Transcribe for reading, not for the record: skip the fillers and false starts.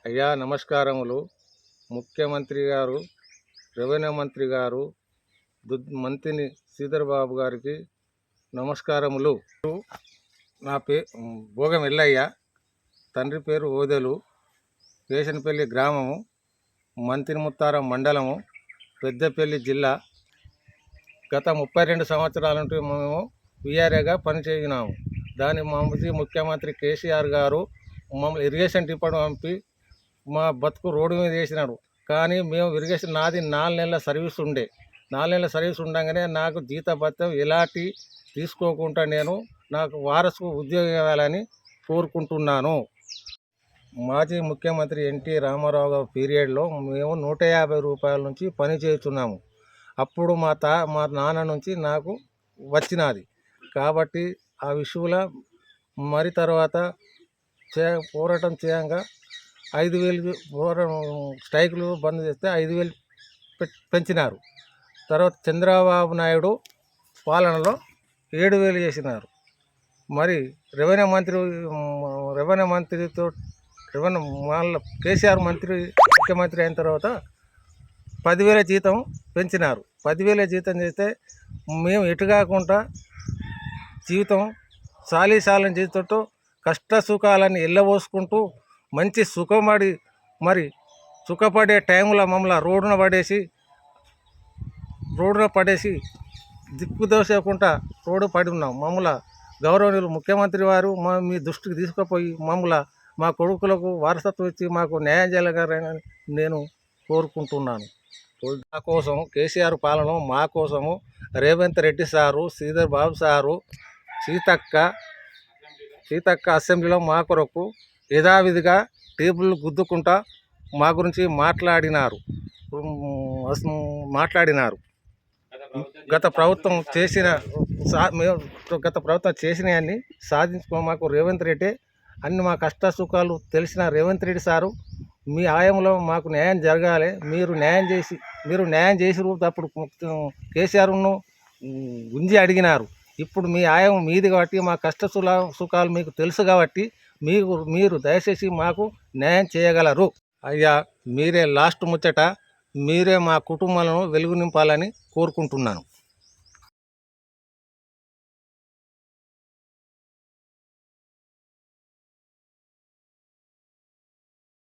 అయ్యా నమస్కారములు. ముఖ్యమంత్రి గారు, రెవెన్యూ మంత్రి గారు, మంత్రిని శ్రీధర్ బాబు గారికి నమస్కారములు. నా భోగం ఎల్లయ్య, తండ్రి పేరు ఓదెలు, కేశనపల్లి గ్రామము, మంత్రిముత్తారం మండలము, పెద్దపల్లి జిల్లా. గత 32 సంవత్సరాల నుండి మేము విఆర్ఏగా పనిచేసినాము. దాని మాజీ ముఖ్యమంత్రి కేసీఆర్ గారు మమ్మల్ని ఇరిగేషన్ డిపార్ట్మెంట్ పంపి మా బతుకు రోడ్డు మీద వేసినాడు. కానీ మేము ఇరిగేషన్ నాది 4 నెలల సర్వీస్ ఉండే. 4 నెలల సర్వీస్ ఉండగానే నాకు జీతభత్యం ఎలాంటి తీసుకోకుండా నాకు వారసుకు ఉద్యోగం ఇవ్వాలని కోరుకుంటున్నాను. మాజీ ముఖ్యమంత్రి ఎన్టీ రామారావు గారి పీరియడ్లో మేము 150 రూపాయల నుంచి పని చేస్తున్నాము. అప్పుడు మా నాన్న నుంచి నాకు వచ్చినది. కాబట్టి ఆ విషయంలో మరి తర్వాత పోరాటం చేయంగా 5,000 స్ట్రైకులు బంద్ చేస్తే 5,000 పెంచినారు. తర్వాత చంద్రబాబు నాయుడు పాలనలో 7,000 చేసినారు. మరి రెవెన్యూ మంత్రితో వాళ్ళ కేసీఆర్ ముఖ్యమంత్రి అయిన తర్వాత 10,000 జీతం పెంచినారు. 10,000 జీతం చేస్తే మేము ఎటు కాకుండా జీవితం సాలీసాలని జీవితంతో కష్ట సుఖాలని ఎల్లబోసుకుంటూ మంచి సుఖపడి మరి సుఖపడే టైంలో మమ్మల్ని రోడ్డున పడేసి దిక్కుదోసకుండా రోడ్డు పడి ఉన్నాం. మమ్మల్ని గౌరవనీయులు ముఖ్యమంత్రి వారు మీ దృష్టికి తీసుకుపోయి మా కొడుకులకు వారసత్వం ఇచ్చి మాకు న్యాయం చేయగలరని నేను కోరుకుంటున్నాను. మా కోసం కేసీఆర్ పాలన, మా కోసము రేవంత్ రెడ్డి సారు, శ్రీధర్ బాబు సారు, సీతక్క అసెంబ్లీలో మా కొరకు యథావిధిగా టేబుల్ గుద్దుకుంటా మా గురించి మాట్లాడినారు. గత ప్రభుత్వం చేసినవన్నీ సాధించుకో మాకు రేవంత్ రెడ్డి అన్ని మా కష్ట సుఖాలు తెలిసిన రేవంత్ రెడ్డి సారు మీ ఆయంలో మాకు న్యాయం జరగాలి. మీరు న్యాయం చేసి అప్పుడు కేసీఆర్ను గుంజి అడిగినారు. ఇప్పుడు మీ ఆయం మీది కాబట్టి మా కష్ట సుఖాలు మీకు తెలుసు కాబట్టి మీరు దయచేసి మాకు న్యాయం చేయగలరు. అయ్యా మీరే లాస్ట్ ముచ్చట, మీరే మా కుటుంబాలను వెలుగు నింపాలని కోరుకుంటున్నాను.